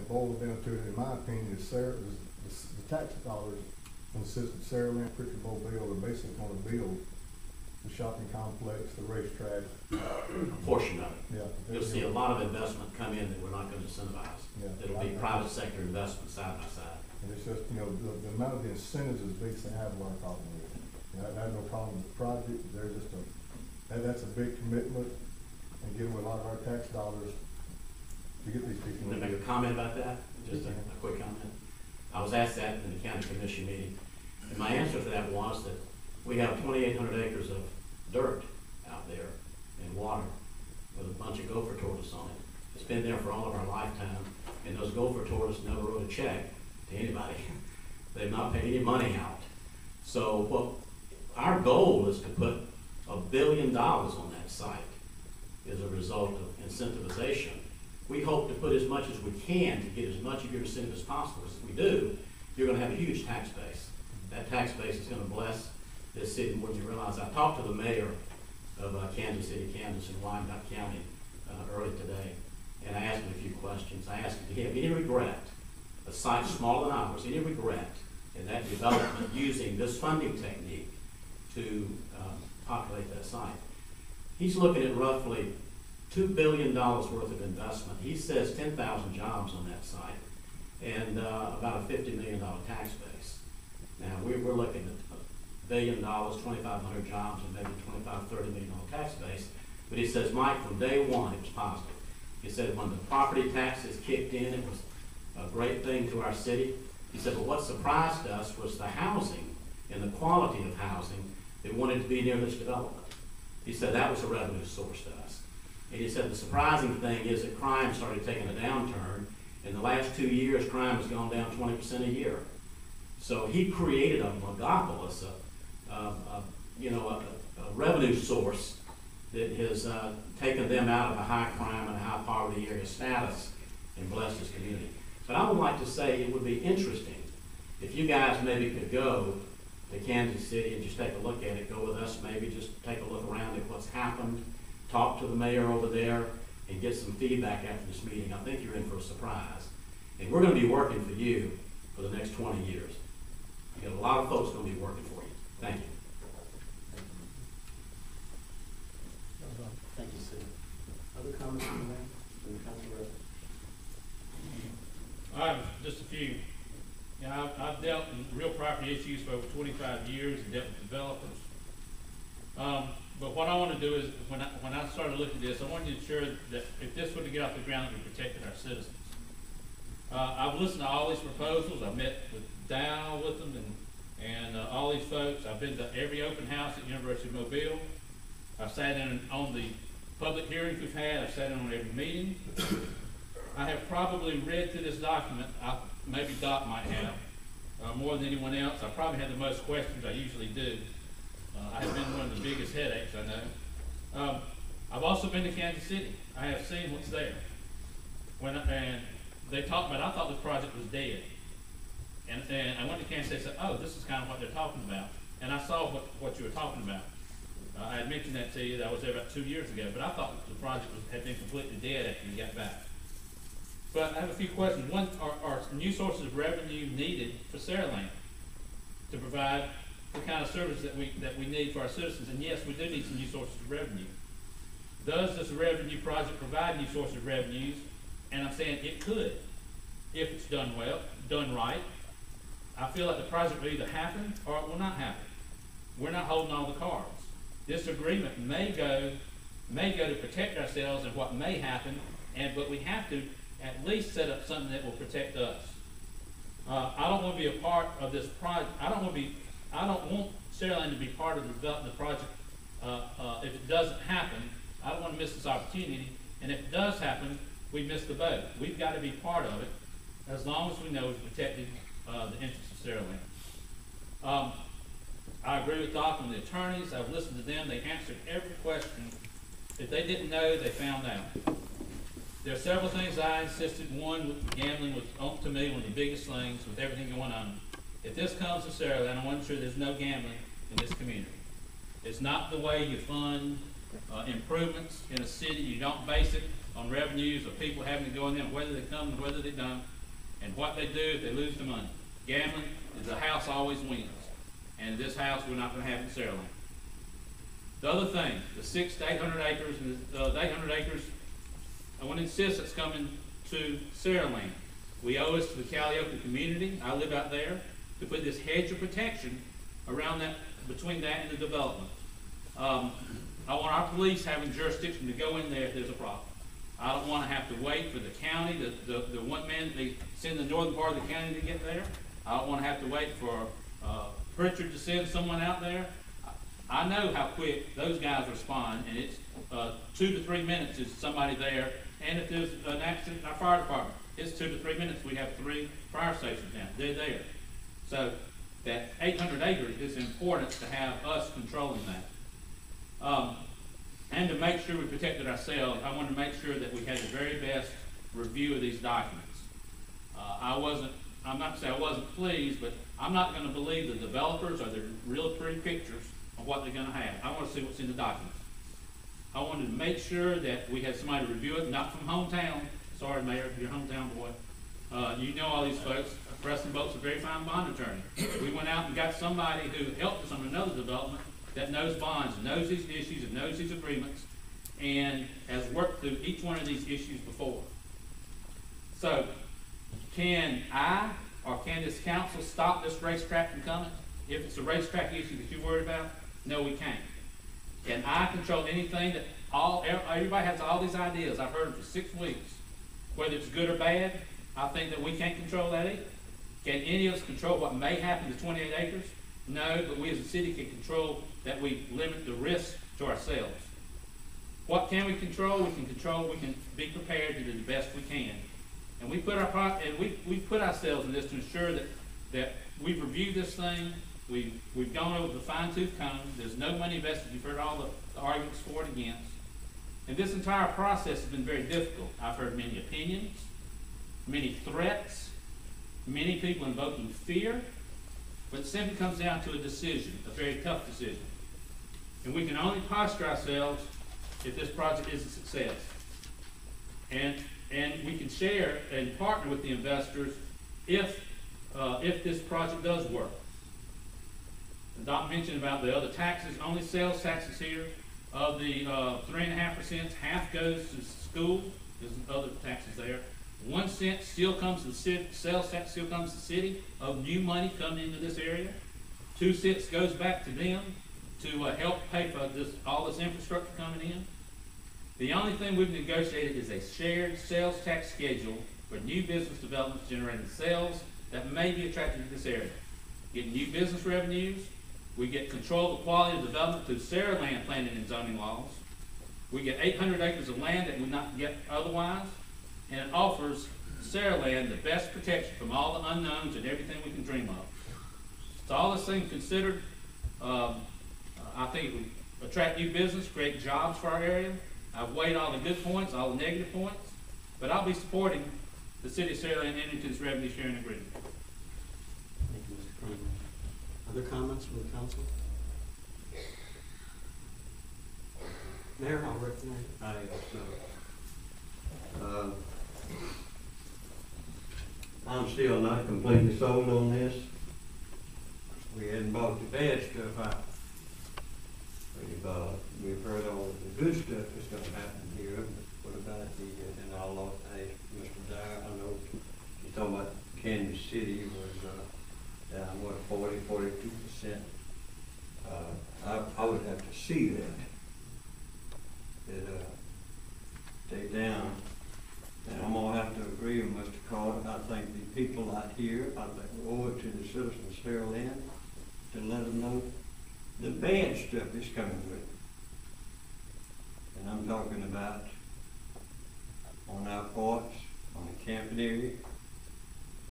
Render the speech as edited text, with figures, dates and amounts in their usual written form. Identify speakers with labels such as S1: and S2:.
S1: it boils down to, in my opinion, is the tax dollars from the citizens of Saraland, Pritchard Bowl Bill are basically going to build the shopping complex, the racetrack.
S2: A portion of it.
S1: Yeah.
S2: You'll see a lot of investment come in that we're not going to incentivize.
S1: Yeah.
S2: It'll be private sector investment side by side.
S1: And it's just, you know, the amount of the incentives is big, so I have a lot of problem with it. You know, I have no problem with the project, they're just that's a big commitment, and give away a lot of our tax dollars to get these people.
S2: Can I make a comment about that? Just a quick comment. I was asked that in the county commission meeting, and my answer to that was that we have 2,800 acres of dirt out there and water with a bunch of gopher tortoise on it. It's been there for all of our lifetime, and those gopher tortoise never wrote a check to anybody. They've not paid any money out. So what our goal is to put $1 billion on that site as a result of incentivization. We hope to put as much as we can to get as much of your incentive as possible. Because if we do, you're going to have a huge tax base. That tax base is going to bless this city more than you realize. I talked to the mayor of Kansas City, Kansas, in Wyandotte County early today, and I asked him a few questions. I asked him, do you have any regret, a site smaller than ours, any regret in that development using this funding technique to populate that site? He's looking at roughly $2 billion worth of investment. He says 10,000 jobs on that site and about a $50 million tax base. Now, we're looking at $1 billion, 2,500 jobs, and maybe $25–30 million tax base. But he says, Mike, from day one, it was positive. He said when the property taxes kicked in, it was a great thing to our city. He said, but what surprised us was the housing and the quality of housing that wanted to be near this development. He said that was a revenue source to us. And he said the surprising thing is that crime started taking a downturn. In the last 2 years, crime has gone down 20% a year. So he created a megapolis, a revenue source that has taken them out of a high crime and a high poverty area status and blessed his community. But I would like to say it would be interesting if you guys maybe could go to Kansas City and just take a look at it, go with us, maybe just take a look around at what's happened, talk to the mayor over there, and get some feedback after this meeting. I think you're in for a surprise. And we're going to be working for you for the next 20 years. You got a lot of folks going to be working for you. Thank you.
S3: Thank you, Sue. Other comments from the mayor, from the council representative?
S4: I have just a few. You know, I've dealt in real property issues for over 25 years and dealt with developers. But what I want to do is, when I started looking at this, I wanted to ensure that if this were to get off the ground, we protected our citizens. I've listened to all these proposals. I've met with Dow with them and all these folks. I've been to every open house at University of Mobile. I've sat in on the public hearings we've had. I've sat in on every meeting. I have probably read through this document, maybe Doc might have, more than anyone else. I probably had the most questions I usually do. I have been one of the biggest headaches, I know. I've also been to Kansas City. I have seen what's there. And they talked about, I thought this project was dead. And I went to Kansas City and said, oh, this is kind of what they're talking about. And I saw what you were talking about. I had mentioned that to you, that I was there about 2 years ago, but I thought the project had been completely dead after you got back. But I have a few questions. One, are new sources of revenue needed for Saraland to provide the kind of service that we need for our citizens? And yes, we do need some new sources of revenue. Does this revenue project provide new sources of revenues? And I'm saying it could, if it's done well, done right. I feel like the project will either happen or it will not happen. We're not holding all the cards. This agreement may go to protect ourselves and what may happen, but we have to at least set up something that will protect us. I don't want to be a part of this project. I don't want Saraland to be part of the development of the project. If it doesn't happen, I don't want to miss this opportunity. And if it does happen, we miss the boat. We've got to be part of it as long as we know we've protected the interests of Saraland. I agree with Doc and the attorneys. I've listened to them. They answered every question. If they didn't know, they found out. There are several things I insisted. One, gambling was, to me, one of the biggest things with everything going on. If this comes to Saraland, I want to ensure there's no gambling in this community. It's not the way you fund improvements in a city. You don't base it on revenues of people having to go in there, whether they come and whether they don't, and what they do if they lose the money. Gambling is the house always wins, and this house we're not going to have in Saraland. The other thing, the 600 to 800 acres, and the 800 acres, I want to insist it's coming to Saraland. We owe it to the Calliope community, I live out there, to put this hedge of protection around that, between that and the development. I want our police having jurisdiction to go in there if there's a problem. I don't want to have to wait for the county, the one man, they send the northern part of the county to get there. I don't want to have to wait for Pritchard to send someone out there. I know how quick those guys respond, and it's 2 to 3 minutes is somebody there. And if there's an accident in our fire department, it's 2 to 3 minutes. We have 3 fire stations now. They're there. So that 800 acres is important to have us controlling that. And to make sure we protected ourselves, I wanted to make sure that we had the very best review of these documents. I'm not saying I wasn't pleased, but I'm not going to believe the developers or the real pretty pictures of what they're going to have. I want to see what's in the documents. I wanted to make sure that we had somebody review it, not from hometown. Sorry, Mayor, your hometown boy. You know all these folks. Preston Boat's a very fine bond attorney. We went out and got somebody who helped us on another development that knows bonds, knows these issues, and knows these agreements, and has worked through each one of these issues before. So, can I or can this council stop this racetrack from coming? If it's a racetrack issue that you're worried about, no, we can't. Can I control anything that everybody has all these ideas? I've heard them for 6 weeks. Whether it's good or bad, I think that we can't control that either. Can any of us control what may happen to 28 acres? No, but we as a city can control that we limit the risk to ourselves. What can we control? We can be prepared to do the best we can. And we put we put ourselves in this to ensure that we've reviewed this thing, we've gone over the fine-tooth comb, there's no money invested, you've heard all the arguments for and against. And this entire process has been very difficult. I've heard many opinions, many threats, many people invoking fear, but it simply comes down to a decision, a very tough decision. And we can only posture ourselves if this project is a success. And we can share and partner with the investors if this project does work. Doc mentioned about the other taxes, only sales taxes here. Of the 3.5%, half goes to school. There's other taxes there. 1 cent still comes to the city, sales tax still comes to the city of new money coming into this area. 2 cents goes back to them to help pay for all this infrastructure coming in. The only thing we've negotiated is a shared sales tax schedule for new business developments generating sales that may be attracted to this area. Get new business revenues. We get control of the quality of development through Saraland planning and zoning laws. We get 800 acres of land that we not get otherwise. And it offers Saraland the best protection from all the unknowns and everything we can dream of. So all this thing considered, I think it would attract new business, create jobs for our area. I've weighed all the good points, all the negative points, but I'll be supporting the city of Saraland entering into this revenue sharing agreement.
S3: Thank you, Mr. Cronin. Other comments from the council? Mayor, I'll recognize you.
S5: I'm still not completely sold on this. We hadn't bought the bad stuff out. We've heard all the good stuff that's going to happen here. What about and I'll ask Mr. Dyer, I know you're talking about Kansas City was down, 42%. I would have to see that they down. And I'm going to have to agree with Mr. Carter. I think the people out here, I think we owe it to the citizens of Saraland to let them know the bad stuff is coming with it. And I'm talking about on our parks, on the camping area,